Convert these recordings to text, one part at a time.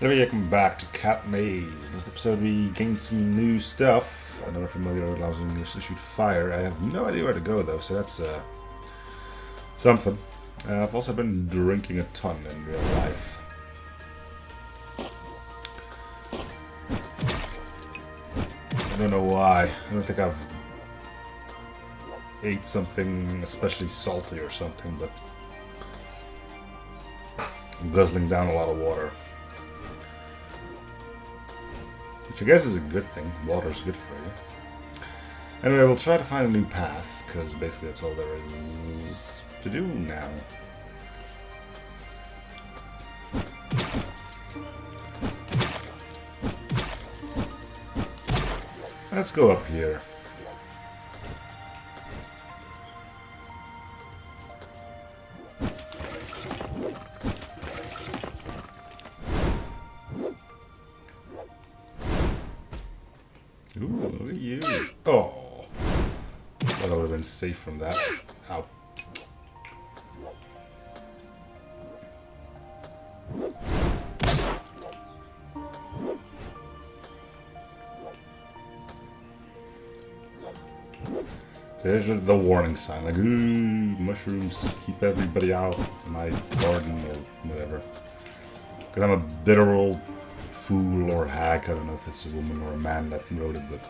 Welcome back to Catmaze. This episode we gained some new stuff. Another familiar allows English to shoot fire. I have no idea where to go though, so that's something. I've also been drinking a ton in real life. I don't know why. I don't think I've ate something especially salty or something, but I'm guzzling down a lot of water. Which I guess is a good thing. Water's good for you. Anyway, we'll try to find a new path, because basically that's all there is to do now. Let's go up here. Ooh, look at you. Oh. Thought I would have been safe from that. Ow. So here's the warning sign, like, ooh, mushrooms, keep everybody out of my garden or whatever. Because I'm a bitter old fool or hack, I don't know if it's a woman or a man that wrote it, but...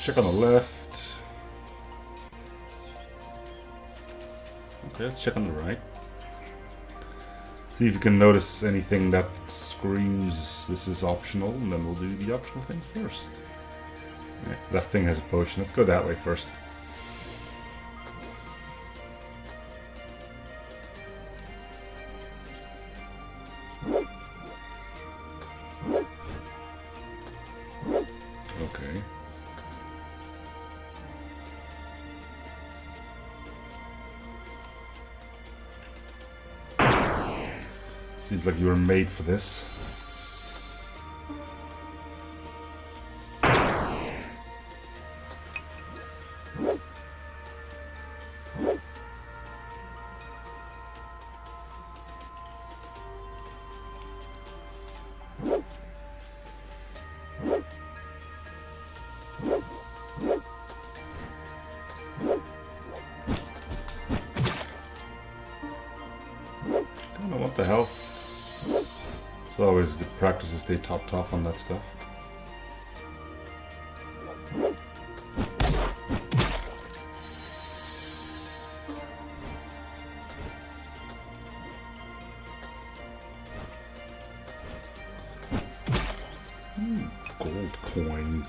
Check on the left. Okay, let's check on the right. See if you can notice anything that screams this is optional, and then we'll do the optional thing first. Yeah, that thing has a potion. Let's go that way first. Okay. Seems like you were made for this. I don't know what the hell. It's always good practice to stay topped off on that stuff. Gold coin.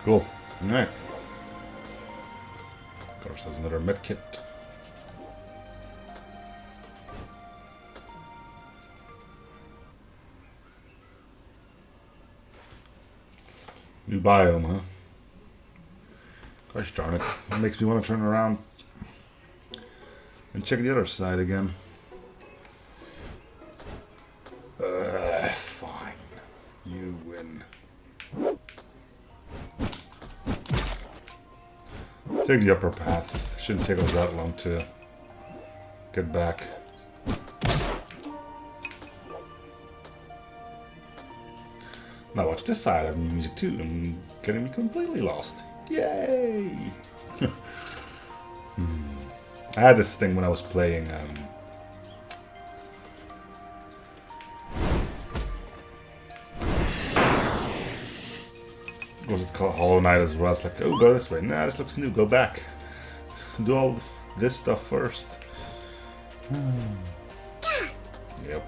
Cool. Alright. Of course, there's another medkit. New biome, huh? Gosh darn it. It makes me want to turn around and check the other side again. Fine. You win. Take the upper path. Shouldn't take us that long to get back. Now watch this side. I have new music too. I'm getting me completely lost. Yay! I had this thing when I was playing what was it called? Hollow Knight as well. It's like, oh, go this way. Nah, this looks new. Go back. Do all this stuff first. Yep.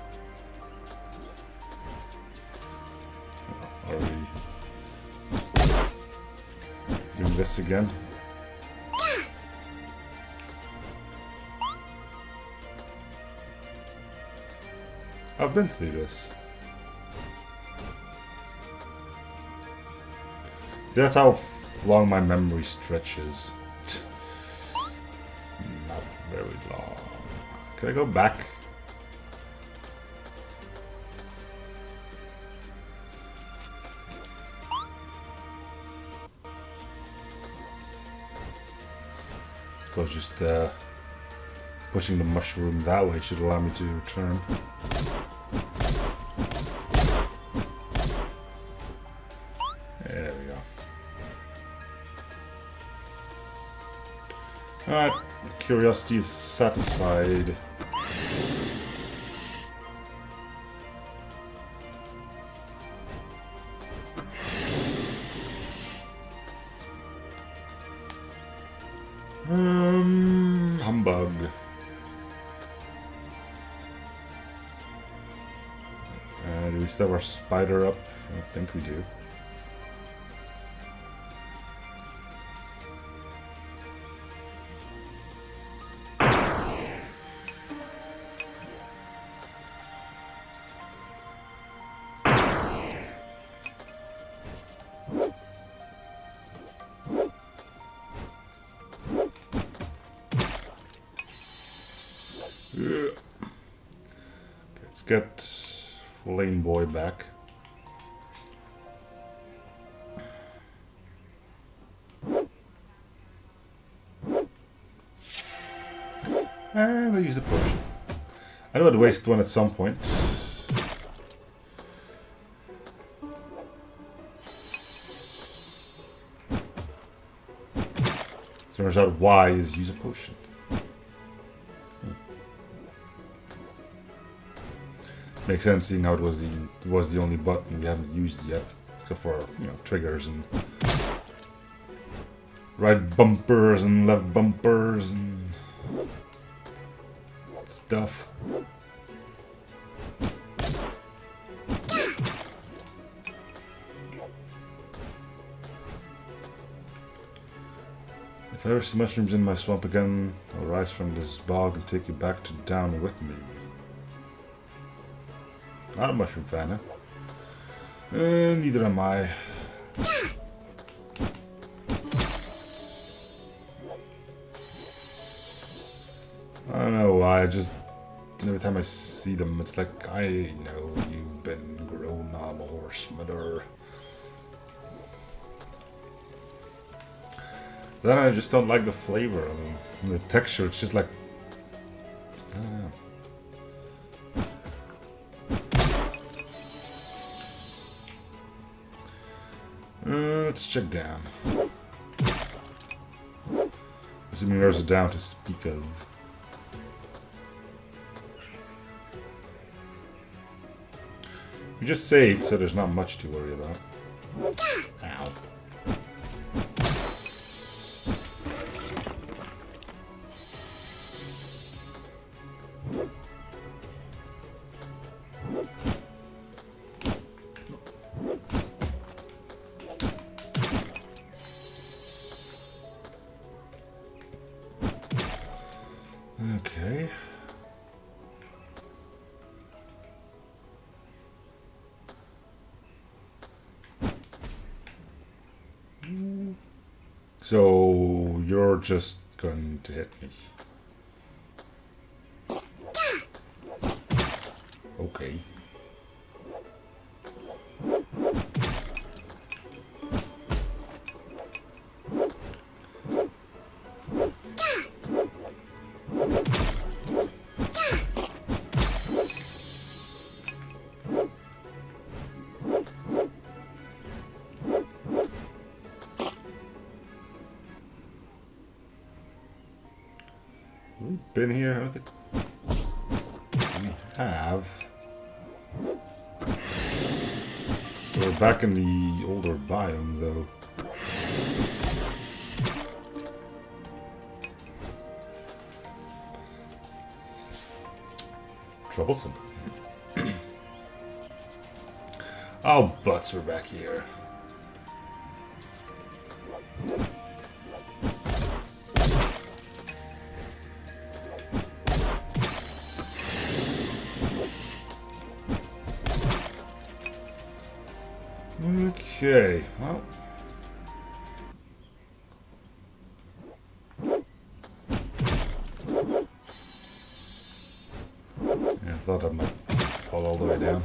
Are we doing this again? I've been through this. That's how long my memory stretches. Not very long. Can I go back? suppose just pushing the mushroom that way should allow me to return. There we go. Alright, curiosity is satisfied. Humbug. Do we still have our spider up? I think we do. Let's get Flame Boy back. And I use the potion. I know I'd waste one at some point. Turns out Y is use a potion. Makes sense seeing how it was the only button we haven't used yet, except for, you know, triggers and right bumpers and left bumpers and stuff. If I ever see mushrooms in my swamp again, I'll rise from this bog and take you back to down with me. Not a mushroom fan, huh? Neither am I. I don't know why, just every time I see them, it's like, I know you've been grown on a horse, mother. Then I just don't like the flavor of them. And the texture, it's just like, I don't know. Let's check down. Assuming there's a down to speak of. We just saved, so there's not much to worry about. Ow. Okay. So you're just going to hit me. Okay. We've been here, I think we have. We're back in the older biome, though. Troublesome. Oh, butts, we're back here. Okay, well. Yeah, I thought I might fall all the way down.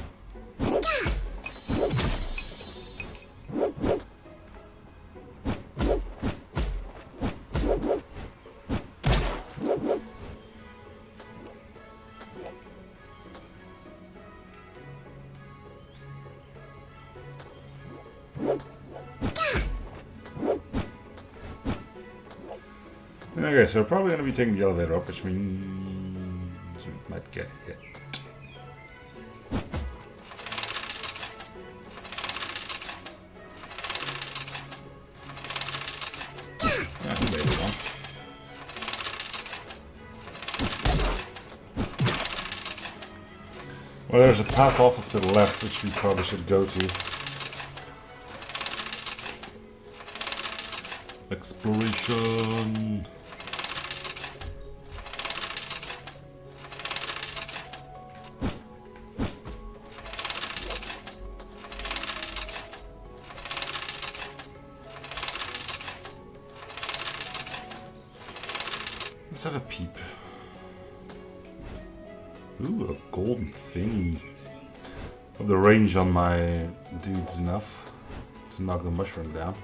Okay, so we're probably going to be taking the elevator up, which means we might get hit. There we go. Well, there's a path off to the left, which we probably should go to. Exploration. Let's have a peep. Ooh, a golden thingy. Hope the range on my dude's enough to knock the mushroom down.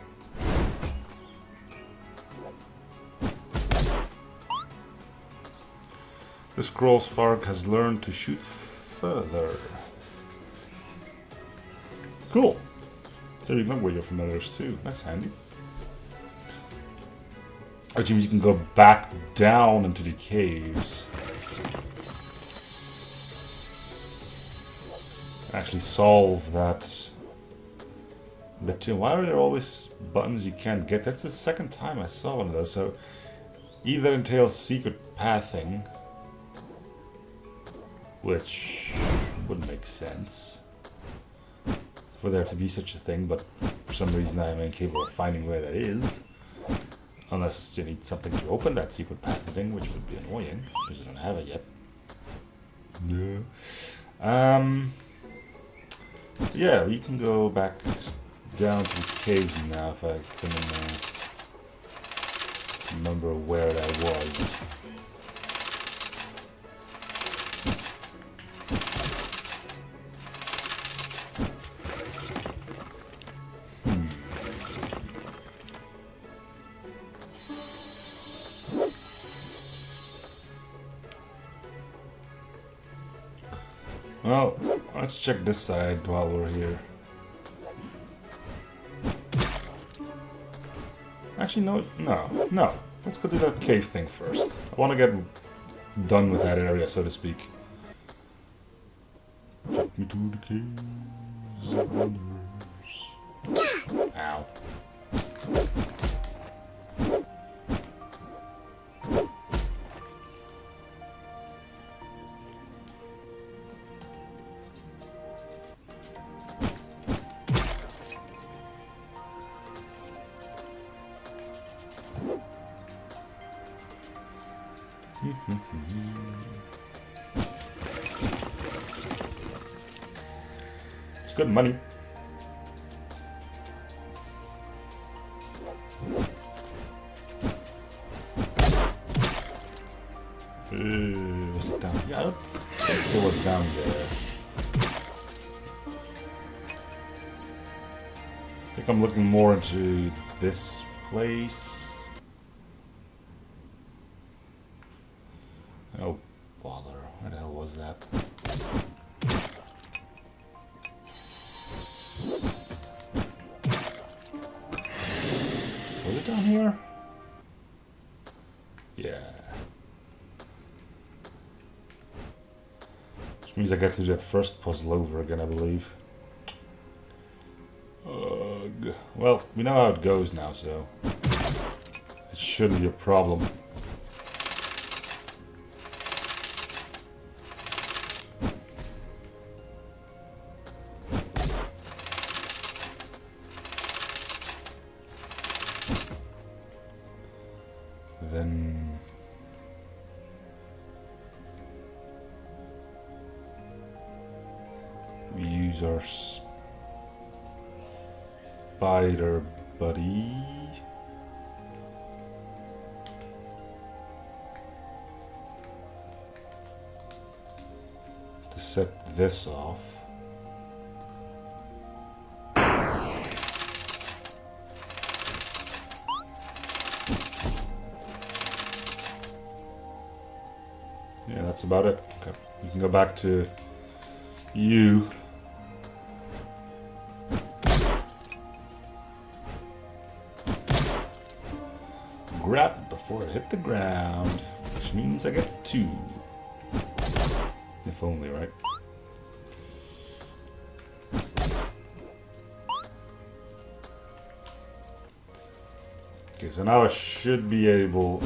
The scroll Varg has learned to shoot further. Cool. So you know where your familiars too. That's handy. Which means you can go back down into the caves. Actually solve that bit too. Why are there always buttons you can't get? That's the second time I saw one of those. So either entails secret pathing, which wouldn't make sense for there to be such a thing, but for some reason I am incapable of finding where that is. Unless you need something to open that secret path thing, which would be annoying, because I don't have it yet. No. Yeah, we can go back down to the caves now if I can remember where that was. Well, let's check this side while we're here. Actually, no. Let's go do that cave thing first. I want to get done with that area, so to speak. Take me to the caves of wonders. Ow. It's good money. Was it down? Yeah, I don't think it was down there. I think I'm looking more into this place. Oh, bother. Where the hell was that? Was it down here? Yeah. Which means I get to do that first puzzle over again, I believe. Ugh. Well, we know how it goes now, so it shouldn't be a problem. Then we use our spider buddy. To set this off. Yeah, that's about it. Okay. You can go back to you. grab it before it hit the ground, which means I get 2. If only, right? Okay, so now I should be able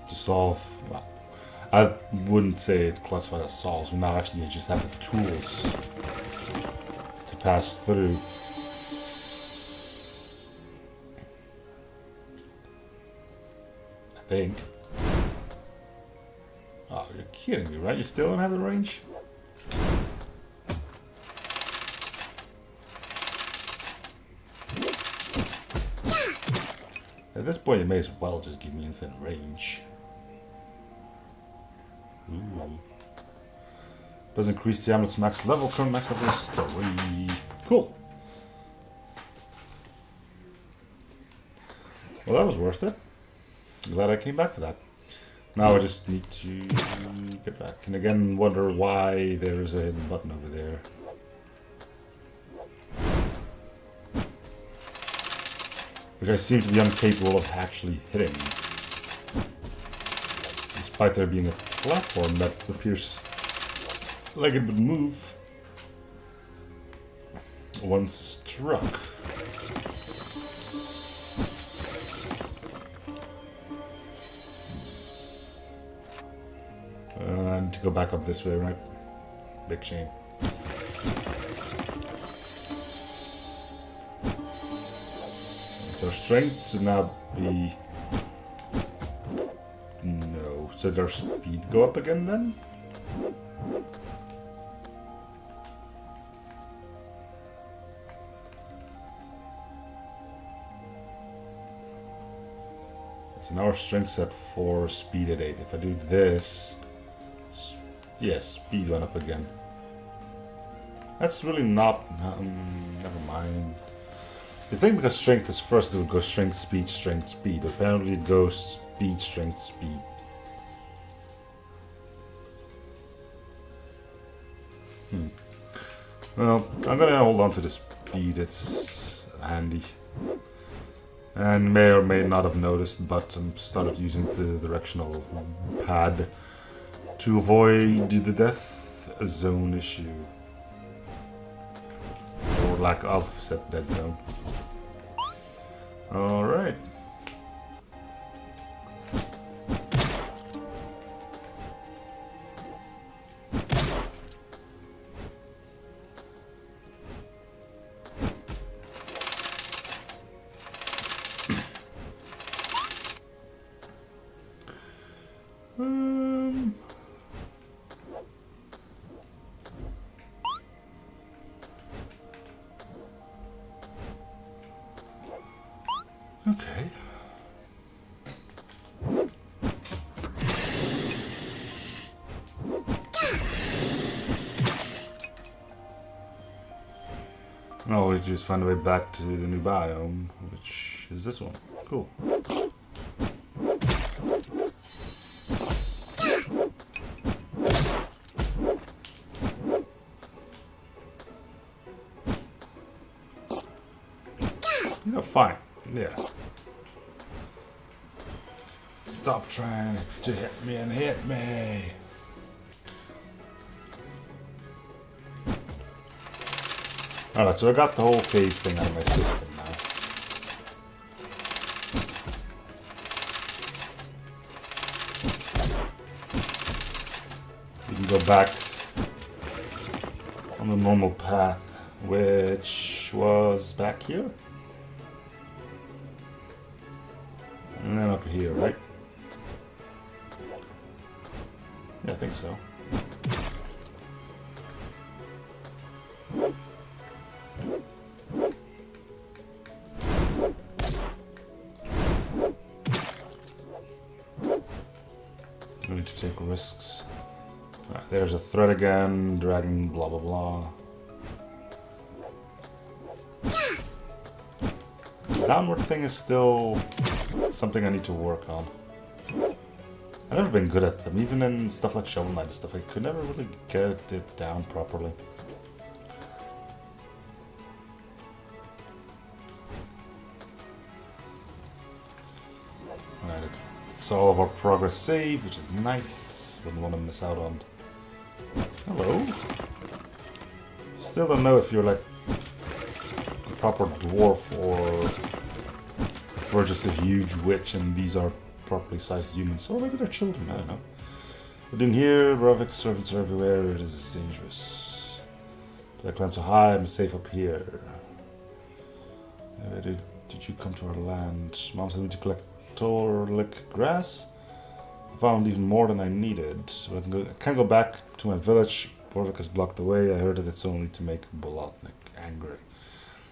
to solve. Well, I wouldn't say it classified as solves. We now actually just have the tools to pass through. I think. Oh, you're kidding me, right? You still don't have the range? At this point, you may as well just give me infinite range. Ooh. Does increase the amulet's max level. Current max level is 3. Cool. Well, that was worth it. Glad I came back for that. Now I just need to get back. And again, wonder why there is a hidden button over there. Which I seem to be incapable of actually hitting. Despite there being a platform that appears like it would move once struck. I need to go back up this way, right? Big shame. So strength should now be... No. So their speed go up again then? So now our strength's at 4, speed at 8. If I do this... Yes, speed went up again. That's really not... never mind. You think because strength is first, it would go strength, speed. Apparently it goes speed, strength, speed. Well, I'm gonna hold on to the speed, it's handy. And may or may not have noticed, but I started using the directional pad to avoid the death zone issue. Or lack of set dead zone. Alright. Okay. Oh, we just find a way back to the new biome, which is this one. Cool. You know, fine. Yeah. Stop trying to hit me and hit me. Alright, so I got the whole cave thing out of my system now. We can go back on the normal path, which was back here. And then up here, right? Yeah, I think so. I need to take risks. Right, there's a thread again, dragging blah blah blah. The downward thing is still something I need to work on. I've never been good at them, even in stuff like Shovel Knight and stuff. I could never really get it down properly. Alright, it's all of our progress saved, which is nice. Wouldn't want to miss out on. Hello? Still don't know if you're like a proper dwarf or if we're just a huge witch and these are properly sized humans. Or maybe they're children, I don't know. But in here, Barovic's servants are everywhere, it is dangerous. Did I climb so high? I'm safe up here. Did you come to our land? Mom said we to collect or lick grass. I found even more than I needed, so I can't go back to my village. Barovic has blocked the way. I heard that it's only to make Bolotnik angry.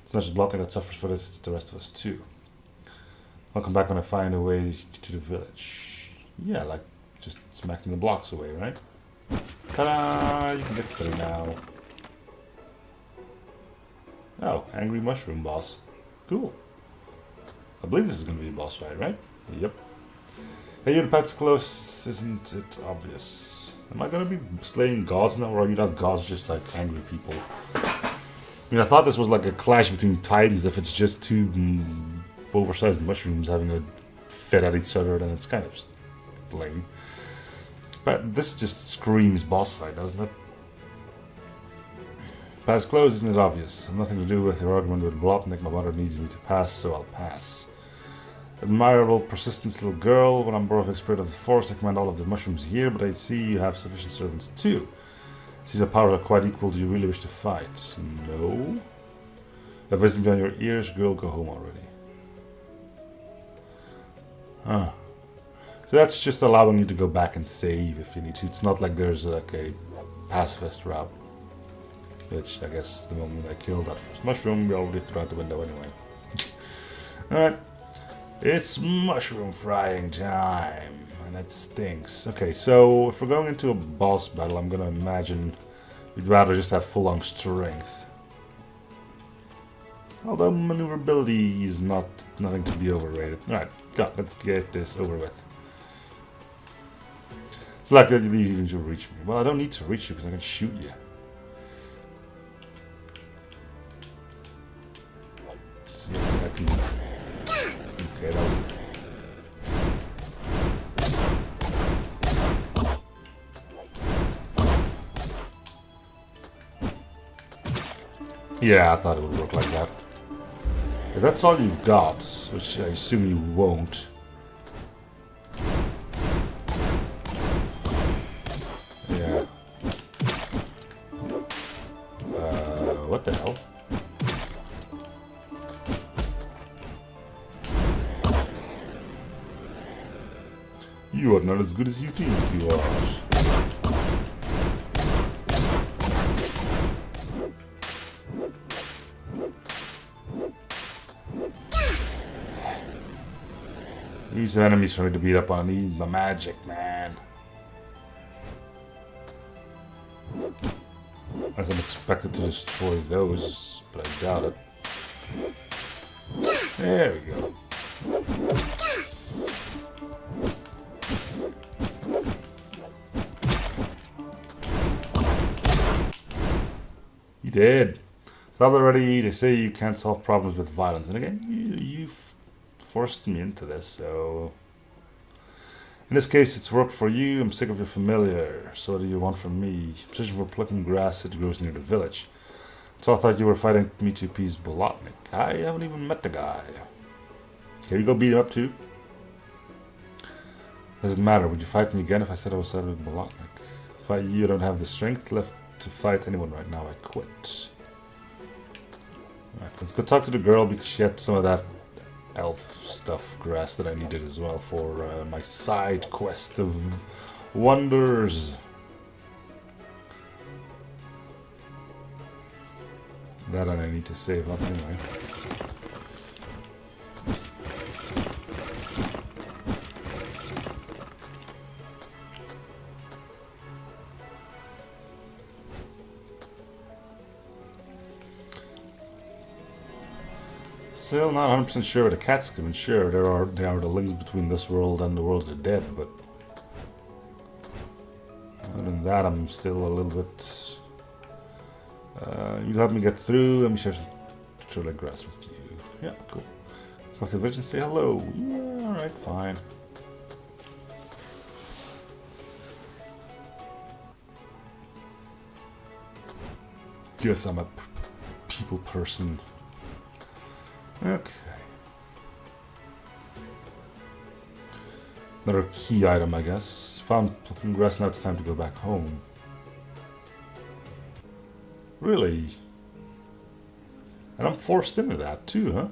It's not just Bolotnik that suffers for this, it's the rest of us too. I'll come back when I find a way to the village. Yeah, like just smacking the blocks away, right? Ta-da! You can get through now. Oh, angry mushroom boss. Cool. I believe this is going to be a boss fight, right? Yep. Hey, the pet's close, isn't it obvious? Am I going to be slaying gods now, or are you not gods, just like angry people? I mean, I thought this was like a clash between titans. If it's just two oversized mushrooms having a fit at each other, then it's kind of lame. But this just screams boss fight, doesn't it? Pass closed, isn't it obvious? I've nothing to do with your argument with Bolotnik. My mother needs me to pass, so I'll pass. Admirable persistence, little girl. When I'm Barovic's spirit of the forest, I command all of the mushrooms here, but I see you have sufficient servants too. I see the powers are quite equal. Do you really wish to fight? No. Have wisdom beyond your ears, girl, go home already. Huh. So that's just allowing you to go back and save if you need to. It's not like there's like a pacifist route. Which I guess the moment I killed that first mushroom, we already threw out the window anyway. Alright. It's mushroom frying time. And that stinks. Okay, so if we're going into a boss battle, I'm gonna imagine we'd rather just have full on strength. Although maneuverability is nothing to be overrated. Alright, let's get this over with. It's like that you even to reach me. Well, I don't need to reach you because I can shoot you. Let's see if I can. Okay, that was. Yeah, I thought it would work like that. If that's all you've got, which I assume you won't. Yeah. What the hell? You are not as good as you think you are. These enemies for me to beat up on. I need the magic, man. As I'm expected to destroy those, but I doubt it. There we go. You did. Stop already. They say you can't solve problems with violence. And again, you forced me into this, so... In this case, it's worked for you. I'm sick of your familiar. So what do you want from me? I'm searching for plucking grass that grows near the village. So I thought you were fighting me to appease Bolotnik. I haven't even met the guy. Can we go beat him up too? Does it matter? Would you fight me again if I said I was siding with Bolotnik? If you don't have the strength left to fight anyone right now, I quit. Alright, let's go talk to the girl because she had some of that elf stuff grass that I needed as well for my side quest of wonders. That I need to save up anyway. Still not 100% sure where the cat's coming. Sure, they are the links between this world and the world of the dead, but Other than that, I'm still a little bit... you help me get through. Let me share some truly grass with you. Yeah, cool. Go to the village and say hello. Yeah, alright, fine. Guess I'm a people person. Okay. Another key item, I guess. Found plucking grass, now it's time to go back home. Really? And I'm forced into that too, huh?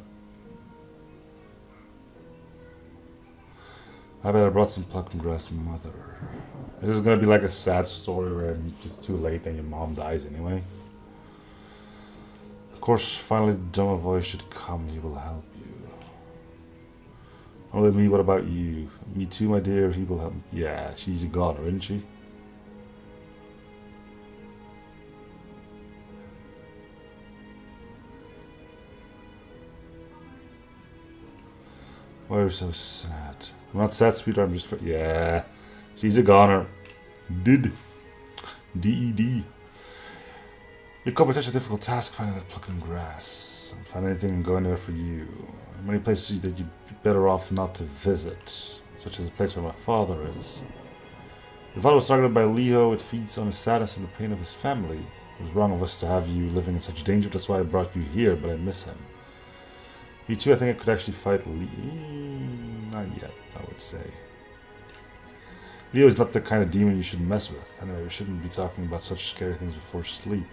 I bet I brought some plucking grass, mother. This is gonna be like a sad story where it's too late and your mom dies anyway. Of course, finally the dumb voice should come, he will help you. Only me, what about you? Me too, my dear, he will help me. Yeah, she's a goner, isn't she? Why are you so sad? I'm not sad, sweetheart, I'm just... Yeah, she's a goner. Did. D-E-D. You accomplish such a difficult task finding that plucking grass. Don't find anything and go anywhere for you. Many places that you'd be better off not to visit, such as the place where my father is. Your father was targeted by Leo. It feeds on his sadness and the pain of his family. It was wrong of us to have you living in such danger. That's why I brought you here, but I miss him. You too, I think I could actually fight Leo. Not yet, I would say. Leo is not the kind of demon you should mess with. Anyway, we shouldn't be talking about such scary things before sleep.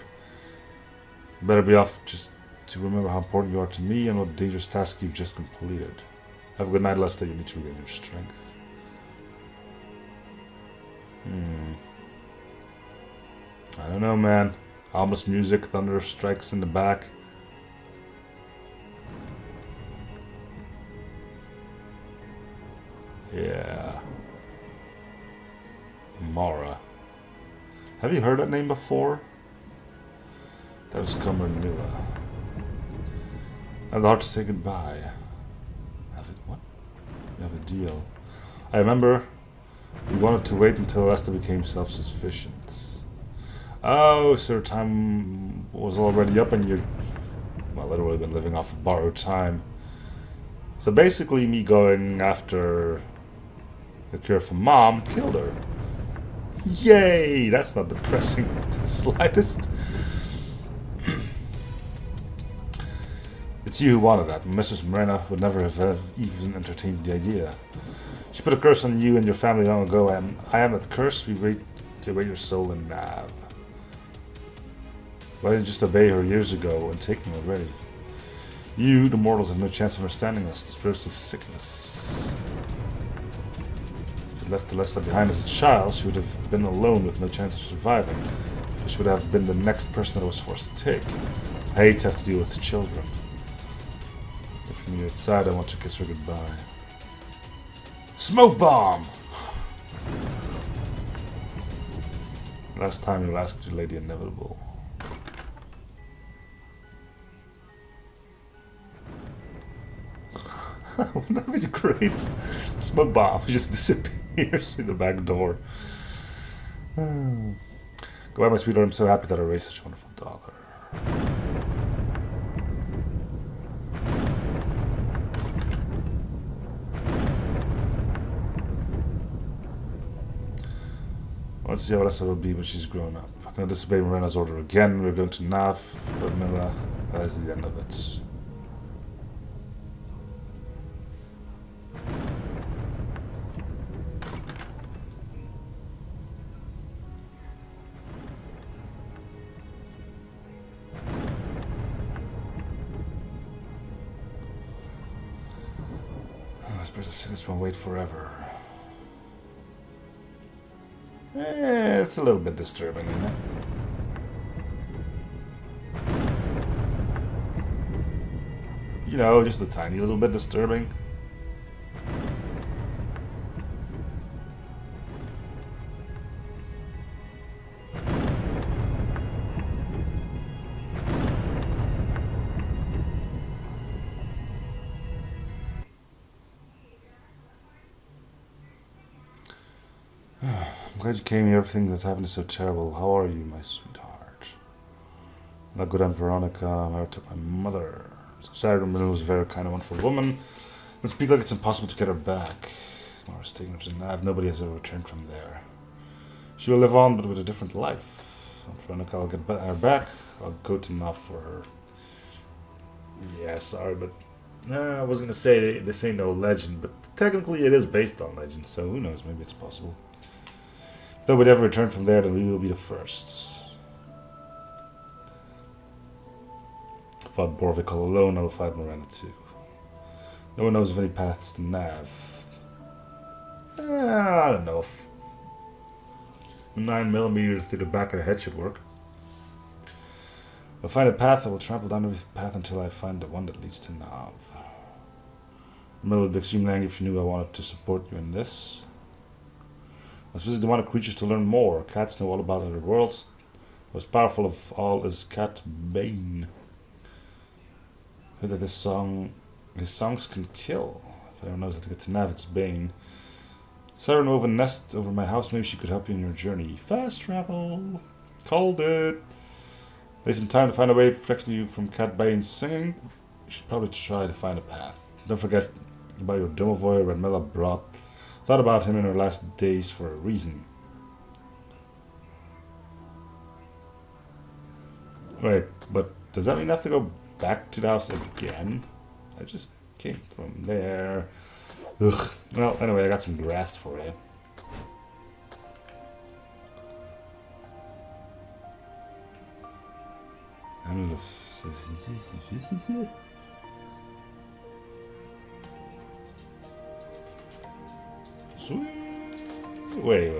You better be off just to remember how important you are to me and what dangerous task you've just completed. Have a good night, Alesta. You need to regain your strength. I don't know, man. Ominous music, thunder strikes in the back. Yeah. Mara. Have you heard that name before? That was Camarilla. I have the heart to say goodbye. Have it what? You have a deal. I remember we wanted to wait until Alesta became self-sufficient. Oh, so time was already up and you're... Well, literally been living off of borrowed time. So basically me going after the cure from Mom killed her. Yay! That's not depressing to the slightest. It's you who wanted that. Mrs. Morena would never have even entertained the idea. She put a curse on you and your family long ago, and I am that curse. We await your soul in Nav. Why didn't you just obey her years ago and take me already? You, the mortals, have no chance of understanding us, the spirits of sickness. If you left Alesta behind as a child, she would have been alone with no chance of surviving. She would have been the next person that I was forced to take. I hate to have to deal with children. From your side, I want to kiss her goodbye. Smoke bomb! Last time you asked me to Lady Inevitable. Wouldn't that be the greatest? Smoke bomb just disappears through the back door. Goodbye, my sweetheart. I'm so happy that I raised such a wonderful daughter. Let's see how Alesta will be when she's grown up. I'm going to disobey Morena's order again. We're going to Nav, but Mila, that is the end of it. Spirits of sickness won't wait forever. It's a little bit disturbing, isn't it? You know, just a tiny little bit disturbing. I'm glad you came here. Everything that's happened is so terrible. How are you, my sweetheart? Not good, Aunt Veronica. I'm married to my mother. So Sarah was a very kind and wonderful woman. It speaks like it's impossible to get her back. Morris taking her to Nav. Nobody has ever returned from there. She will live on, but with a different life. Aunt Veronica, I'll get her back. I'll go to Nav for her. Yeah, sorry, but I was gonna say this ain't no legend, but technically it is based on legend, so who knows? Maybe it's possible. If nobody ever returned from there, then we will be the first. I fought Borvik all alone. I will fight Miranda too. No one knows of any paths to Nav. I don't know if 9mm through the back of the head should work. I'll find a path. I will trample down every path until I find the one that leads to Nav. Miller would be extremely angry if you knew I wanted to support you in this. I was visiting demonic creatures to learn more. Cats know all about other worlds. The most powerful of all is Catmaze. Heard that his songs can kill. If anyone knows how to get to Nav, it's Bane. Siren wove a nest over my house. Maybe she could help you in your journey. Fast travel. Called it. There's some time to find a way to protect you from Catmaze's singing. You should probably try to find a path. Don't forget about your Domovoy Radmilla brought. Thought about him in her last days for a reason. Wait, but does that mean I have to go back to the house again? I just came from there. Ugh. Well, anyway, I got some grass for you. Sweet. Wait.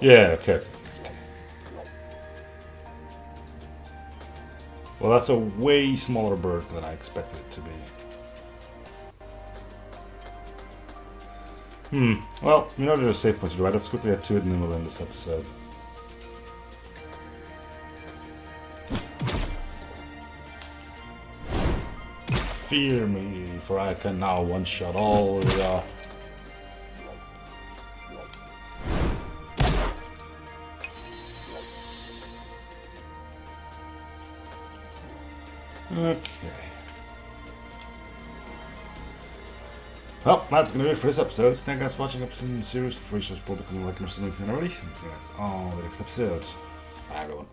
Yeah, okay. Well, that's a way smaller bird than I expected it to be. Well, you know there's a save point to do, right? Let's quickly add to it and then we'll end this episode. Fear me, for I can now one-shot all the... Okay. Well, that's going to be it for this episode. Thank you guys for watching episode in the series. Before you show support, become a like and something if you're not already. I'm seeing us on the next episode. Bye everyone.